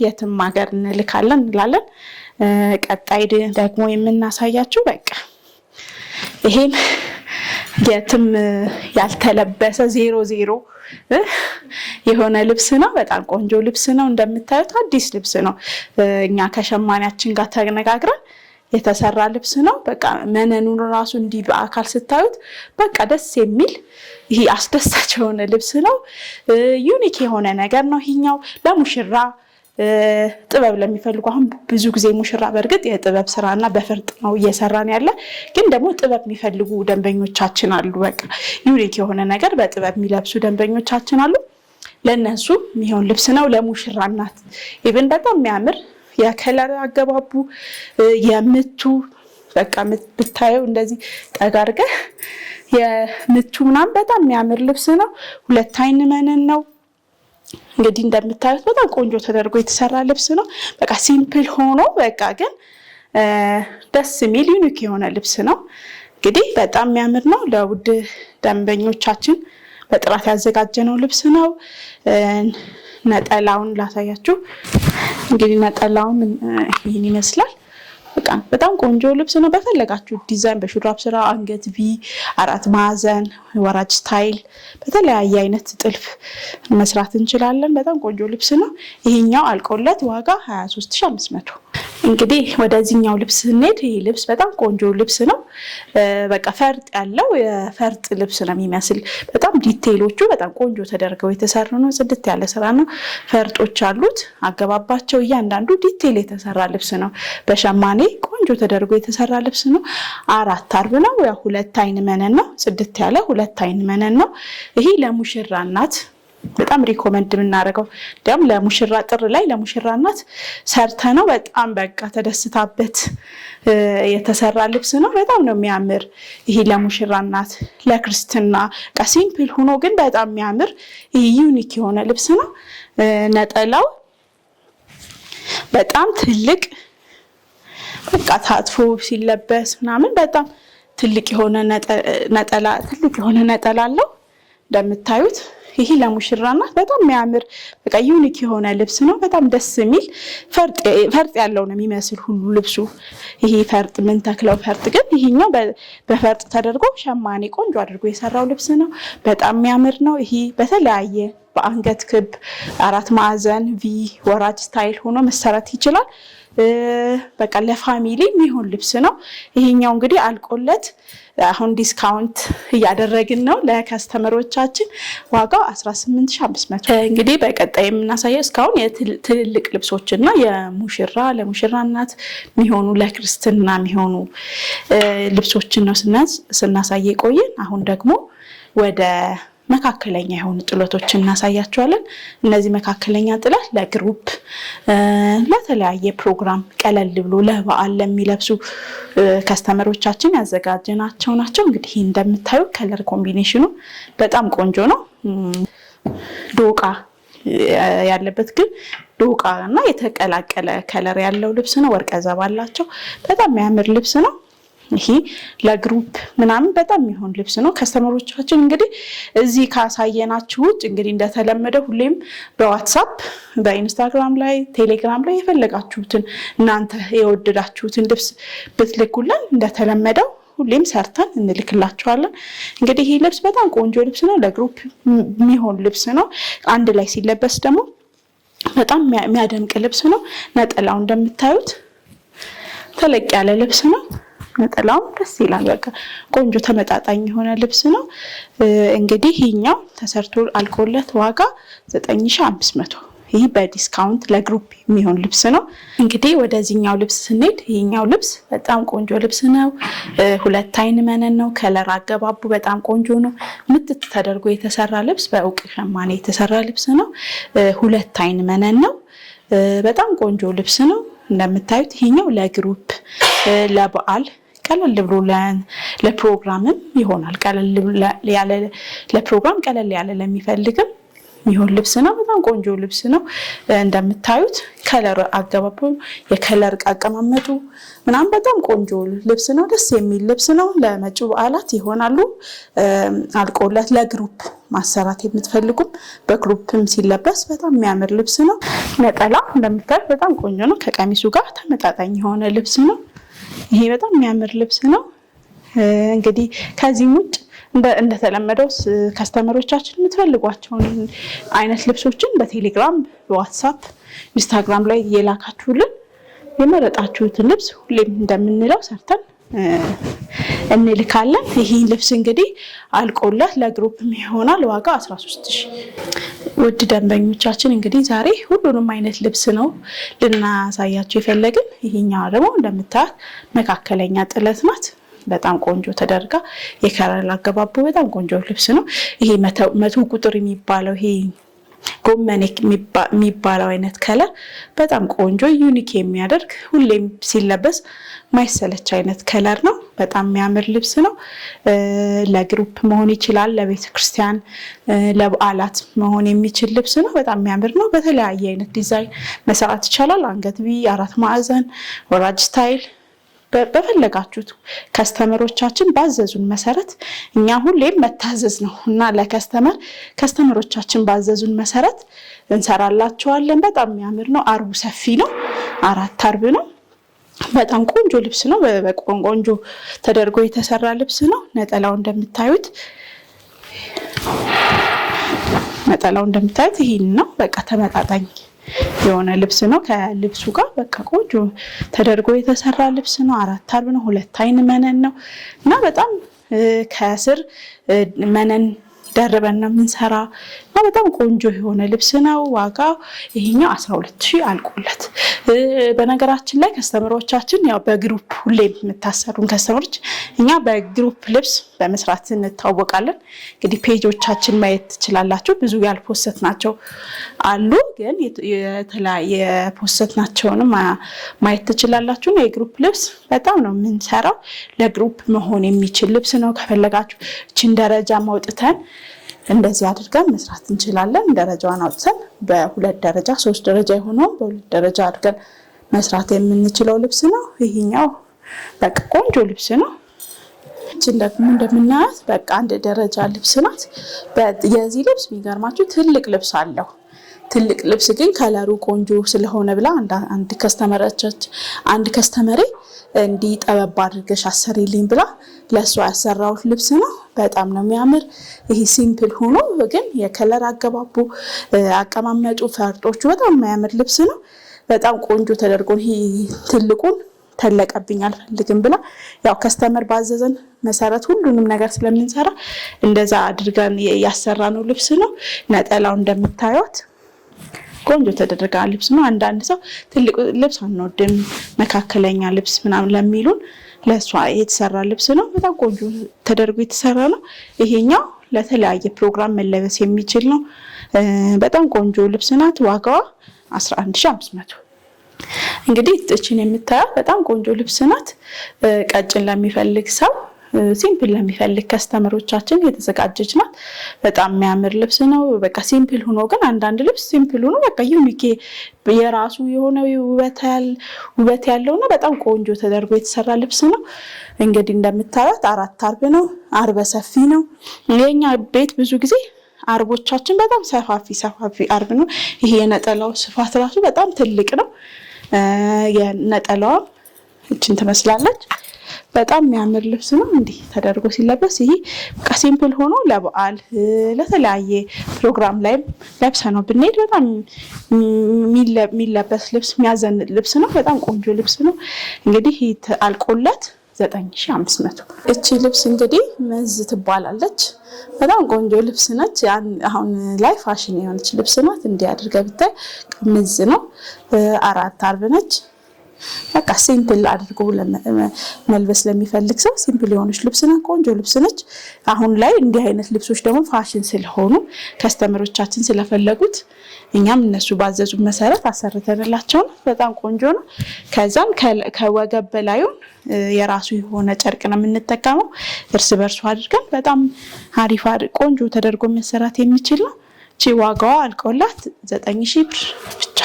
የትም ሀገር እንልካለን እንላለን። ቀጣይ ደግሞ የምናሳያችሁ በቃ ይሄን የትም ያልተለበሰ 00 የሆነ ልብስ ነው። በጣም ቆንጆ ልብስ ነው። እንደምታዩት አዲስ ልብስ ነው። እኛ ከሸማኔያችን ጋር ተነጋግረን የተሰራ ልብስ ነው። በቃ መነኑን ራሱ እንዲህ በአካል ስታዩት በቃ ደስ የሚል ይሄ አስደሳች የሆነ ልብስ ነው። ዩኒክ የሆነ ነገር ነው። ይሄኛው ለሙሽራ ጥበብ ለሚፈልጉ አሁን ብዙ ጊዜ ሙሽራ በእርግጥ የጥበብ ስራና በፈርጥ ነው እየሰራን ያለ፣ ግን ደግሞ ጥበብ የሚፈልጉ ደንበኞቻችን አሉ። በቃ ዩኒክ የሆነ ነገር በጥበብ የሚለብሱ ደንበኞቻችን አሉ። ለነሱ የሚሆን ልብስ ነው። ለሙሽራ እናት ኢቭን በጣም የሚያምር የከለር አገባቡ የምቱ በቃ ብታየው እንደዚህ ጠጋርገህ የምቱ ምናምን በጣም የሚያምር ልብስ ነው። 2 አይን መነን ነው። እንግዲህ እንደምታዩት በጣም ቆንጆ ተደርጎ የተሰራ ልብስ ነው። በቃ ሲምፕል ሆኖ በቃ ግን ደስ የሚል ዩኒክ የሆነ ልብስ ነው። እንግዲህ በጣም የሚያምር ነው። ለውድ ደንበኞቻችን በጥራት ያዘጋጀነው ልብስ ነው። ነጠላውን ላሳያችሁ። እንግዲህ ነጠላው ይህን ይመስላል። በጣም ቆንጆ ልብስ ነው። በፈለጋችሁ ዲዛይን በሹራብ ስራ አንገት ቪ 4 ማዕዘን ወራጅ ስታይል በተለያየ አይነት ጥልፍ መስራት እንችላለን። በጣም ቆንጆ ልብስ ነው። ይሄኛው አልቆለት ዋጋ 23500። እንግዲህ ወደዚህኛው ልብስ ስንሄድ ይሄ ልብስ በጣም ቆንጆ ልብስ ነው። በቃ ፈርጥ ያለው የፈርጥ ልብስ ነው የሚመስል። በጣም ዲቴይሎቹ በጣም ቆንጆ ተደርገው የተሰሩ ነው። ጽድት ያለ ስራ ነው። ፈርጦች አሉት። አገባባቸው እያንዳንዱ ዲቴይል የተሰራ ልብስ ነው። በሸማኔ ቆንጆ ተደርጎ የተሰራ ልብስ ነው። 4 አርብ ነው። ያው 2 አይን መነን ነው። ጽድት ያለ 2 አይን መነን ነው። ይሄ ለሙሽራ እናት በጣም ሪኮመንድ የምናደርገው ደም ለሙሽራ ጥር ላይ ለሙሽራ እናት ሰርተ ነው በጣም በቃ ተደስታበት የተሰራ ልብስ ነው። በጣም ነው የሚያምር። ይሄ ለሙሽራ እናት ለክርስትና በቃ ሲምፕል ሆኖ ግን በጣም የሚያምር ይሄ ዩኒክ የሆነ ልብስ ነው። ነጠላው በጣም ትልቅ በቃ ታጥፎ ሲለበስ ምናምን በጣም ትልቅ የሆነ ነጠላ አለው። እንደምታዩት ይሄ ለሙሽራ እናት በጣም የሚያምር በቃ ዩኒክ የሆነ ልብስ ነው። በጣም ደስ የሚል ፈርጥ ያለው ነው የሚመስል ሁሉ ልብሱ። ይሄ ፈርጥ ምን ተክለው ፈርጥ ግን ይሄኛው በፈርጥ ተደርጎ ሸማኔ ቆንጆ አድርጎ የሰራው ልብስ ነው። በጣም የሚያምር ነው። ይሄ በተለያየ በአንገት ክብ 4 ማዕዘን ቪ ወራጅ ስታይል ሆኖ መሰራት ይችላል። በቃ ለፋሚሊ የሚሆን ልብስ ነው። ይሄኛው እንግዲህ አልቆለት አሁን ዲስካውንት እያደረግን ነው ለከስተመሮቻችን ዋጋው 18500። እንግዲህ በቀጣይ የምናሳየው እስካሁን የትልልቅ ልብሶችና ለሙሽራ እናት የሚሆኑ ለክርስትና የሚሆኑ ልብሶችን ነው ስናሳይ ቆየን። አሁን ደግሞ ወደ መካከለኛ የሆኑ ጥለቶችን እናሳያቸዋለን። እነዚህ መካከለኛ ጥለት ለግሩፕ ለተለያየ ፕሮግራም ቀለል ብሎ ለበዓል ለሚለብሱ ከስተመሮቻችን ያዘጋጀናቸው ናቸው። እንግዲህ እንደምታዩ ከለር ኮምቢኔሽኑ በጣም ቆንጆ ነው። ዶቃ ያለበት ግን ዶቃ እና የተቀላቀለ ከለር ያለው ልብስ ነው። ወርቀ ዘብ አላቸው። በጣም የሚያምር ልብስ ነው። ይሄ ለግሩፕ ምናምን በጣም የሚሆን ልብስ ነው። ከስተመሮቻችን እንግዲህ እዚህ ካሳየናችሁ እንግዲህ እንደተለመደው ሁሌም በዋትስአፕ በኢንስታግራም ላይ ቴሌግራም ላይ የፈለጋችሁትን እናንተ የወደዳችሁትን ልብስ ብትልኩልን እንደተለመደው ሁሌም ሰርተን እንልክላችኋለን። እንግዲህ ይሄ ልብስ በጣም ቆንጆ ልብስ ነው። ለግሩፕ የሚሆን ልብስ ነው። አንድ ላይ ሲለበስ ደግሞ በጣም የሚያደምቅ ልብስ ነው። ነጠላው እንደምታዩት ተለቅ ያለ ልብስ ነው። ነጠላው ደስ ይላል። በቃ ቆንጆ ተመጣጣኝ የሆነ ልብስ ነው። እንግዲህ ይሄኛው ተሰርቶ አልቆለት ዋጋ 9500። ይህ በዲስካውንት ለግሩፕ የሚሆን ልብስ ነው። እንግዲህ ወደዚህኛው ልብስ ስንሄድ ይሄኛው ልብስ በጣም ቆንጆ ልብስ ነው። 2 አይን መነን ነው። ከለር አገባቡ በጣም ቆንጆ ነው። ምትት ተደርጎ የተሰራ ልብስ በእውቅ ሸማኔ የተሰራ ልብስ ነው። 2 አይን መነን ነው። በጣም ቆንጆ ልብስ ነው። እንደምታዩት ይሄኛው ለግሩፕ ለበዓል ቀለል ብሎ ለፕሮግራምም ይሆናል። ቀለል ያለ ለፕሮግራም ቀለል ያለ ለሚፈልግም የሚሆን ልብስ ነው። በጣም ቆንጆ ልብስ ነው። እንደምታዩት ከለር አገባቡ የከለር አቀማመጡ ምናምን በጣም ቆንጆ ልብስ ነው። ደስ የሚል ልብስ ነው። ለመጪው በዓላት ይሆናሉ። አልቆለት ለግሩፕ ማሰራት የምትፈልጉም በግሩፕም ሲለበስ በጣም የሚያምር ልብስ ነው። ነጠላ እንደምታዩት በጣም ቆንጆ ነው። ከቀሚሱ ጋር ተመጣጣኝ የሆነ ልብስ ነው። ይሄ በጣም የሚያምር ልብስ ነው። እንግዲህ ከዚህም ውጭ እንደተለመደው ከስተመሮቻችን የምትፈልጓቸውን አይነት ልብሶችን በቴሌግራም፣ በዋትስአፕ፣ ኢንስታግራም ላይ የላካችሁልን የመረጣችሁትን ልብስ ሁሌም እንደምንለው ሰርተን እንልካለን። ይህ ልብስ እንግዲህ አልቆለት ለግሩፕ ይሆናል። ዋጋ 13000። ውድ ደንበኞቻችን እንግዲህ ዛሬ ሁሉንም አይነት ልብስ ነው ልናሳያችሁ የፈለግን። ይሄኛው ደግሞ እንደምታዩት መካከለኛ ጥለት ናት። በጣም ቆንጆ ተደርጋ የከለር አገባቡ በጣም ቆንጆ ልብስ ነው። ይሄ 100 ቁጥር የሚባለው ይሄ ጎመን የሚባለው አይነት ከለር በጣም ቆንጆ ዩኒክ የሚያደርግ ሁሌም ሲለበስ ማይሰለች አይነት ከለር ነው። በጣም የሚያምር ልብስ ነው። ለግሩፕ መሆን ይችላል፣ ለቤተ ክርስቲያን፣ ለበዓላት መሆን የሚችል ልብስ ነው። በጣም የሚያምር ነው። በተለያየ አይነት ዲዛይን መሰራት ይቻላል። አንገት ቢ፣ 4 ማዕዘን፣ ወራጅ ስታይል በፈለጋችሁት ከስተመሮቻችን ባዘዙን መሰረት እኛ ሁሌም መታዘዝ ነው እና ከስተመሮቻችን ባዘዙን መሰረት እንሰራላቸዋለን። በጣም የሚያምር ነው። አርቡ ሰፊ ነው። 4 አርብ ነው። በጣም ቆንጆ ልብስ ነው። በቆንጆ ተደርጎ የተሰራ ልብስ ነው። ነጠላው እንደምታዩት ይሄን ነው። በቃ ተመጣጣኝ የሆነ ልብስ ነው። ከልብሱ ጋር በቃ ቆንጆ ተደርጎ የተሰራ ልብስ ነው። 4 አርብ ነው። 2 አይን መነን ነው እና በጣም ከስር መነን ደርበን ነው የምንሰራ እና በጣም ቆንጆ የሆነ ልብስ ነው። ዋጋው ይሄኛው 12000 አልቆለት። በነገራችን ላይ ከስተመሮቻችን ያው በግሩፕ ሁሌ የምታሰሩን ከስተመሮች እኛ በግሩፕ ልብስ በመስራት እንታወቃለን። እንግዲህ ፔጆቻችን ማየት ትችላላችሁ። ብዙ ያልፖስተናቸው አሉ፣ ግን የተለያየ ፖስተናቸውንም ማየት ትችላላችሁ። የግሩፕ ልብስ በጣም ነው የምንሰራው። ለግሩፕ መሆን የሚችል ልብስ ነው። ከፈለጋችሁ እቺን ደረጃ ማውጥተን እንደዚህ አድርገን መስራት እንችላለን። ደረጃዋን አውጥተን በ2 ደረጃ 3 ደረጃ የሆነው በ2 ደረጃ አድርገን መስራት የምንችለው ልብስ ነው። ይሄኛው በቃ ቆንጆ ልብስ ነው። እቺን ደግሞ እንደምናያት በቃ 1 ደረጃ ልብስ ናት። የዚህ ልብስ የሚገርማችሁ ትልቅ ልብስ አለው። ትልቅ ልብስ ግን ከለሩ ቆንጆ ስለሆነ ብላ አንድ ከስተመሬ እንዲህ ጠበብ አድርገሽ አሰሪልኝ ብላ ለሷ ያሰራሁት ልብስ ነው። በጣም ነው የሚያምር። ይሄ ሲምፕል ሆኖ ግን የከለር አገባቡ አቀማመጡ ፈርጦቹ በጣም የሚያምር ልብስ ነው። በጣም ቆንጆ ተደርጎ ይሄ ትልቁን ተለቀብኝ አልፈልግም ብላ ያው ከስተመር ባዘዘን መሰረት ሁሉንም ነገር ስለምንሰራ እንደዛ አድርገን ያሰራነው ልብስ ነው። ነጠላው እንደምታዩት ቆንጆ ተደረጋ ልብስ ነው። አንዳንድ ሰው ትልቅ ልብስ አንወድም መካከለኛ ልብስ ምናምን ለሚሉን ለሷ የተሰራ ልብስ ነው። በጣም ቆንጆ ተደርጎ የተሰራ ነው። ይሄኛው ለተለያየ ፕሮግራም መለበስ የሚችል ነው። በጣም ቆንጆ ልብስ ናት። ዋጋዋ 11500። እንግዲህ እቺን የምታዩት በጣም ቆንጆ ልብስ ናት። ቀጭን ለሚፈልግ ሰው ሲምፕል ለሚፈልግ ከስተመሮቻችን የተዘጋጀች ናት። በጣም የሚያምር ልብስ ነው። በቃ ሲምፕል ሆኖ ግን አንዳንድ ልብስ ሲምፕል ሆኖ በቃ ዩኒክ የራሱ የሆነ ውበት ያለውና በጣም ቆንጆ ተደርጎ የተሰራ ልብስ ነው። እንግዲህ እንደምታዩት 4 አርብ ነው። አርበ ሰፊ ነው። የኛ ቤት ብዙ ጊዜ አርቦቻችን በጣም ሰፋፊ አርብ ነው። ይሄ የነጠላው ስፋት ራሱ በጣም ትልቅ ነው። የነጠላዋ እችን ትመስላለች። በጣም የሚያምር ልብስ ነው። እንዲህ ተደርጎ ሲለበስ ይሄ በቃ ሲምፕል ሆኖ ለበዓል ለተለያየ ፕሮግራም ላይ ለብሰነው ብንሄድ በጣም የሚለበስ ልብስ የሚያዘን ልብስ ነው። በጣም ቆንጆ ልብስ ነው። እንግዲህ አልቆለት 9500። እቺ ልብስ እንግዲህ መዝ ትባላለች። በጣም ቆንጆ ልብስ ነች። አሁን ላይ ፋሽን የሆነች ልብስ ናት። እንዲህ አድርገህ ብታይ መዝ ነው። 4 አርብ ነች። በቃ ሲምፕል አድርጎ መልበስ ለሚፈልግ ሰው ሲምፕል የሆነች ልብስ ነች። ቆንጆ ልብስ ነች። አሁን ላይ እንዲህ አይነት ልብሶች ደግሞ ፋሽን ስለሆኑ ከስተመሮቻችን ስለፈለጉት እኛም እነሱ ባዘዙ መሰረት አሰርተንላቸው ነው። በጣም ቆንጆ ነው። ከዛም ከወገብ በላዩን የራሱ የሆነ ጨርቅ ነው የምንጠቀመው። እርስ በርሱ አድርገን በጣም አሪፍ ቆንጆ ተደርጎ መሰራት የሚችል ነው። ዋጋዋ አልቆላት 9000 ብር ብቻ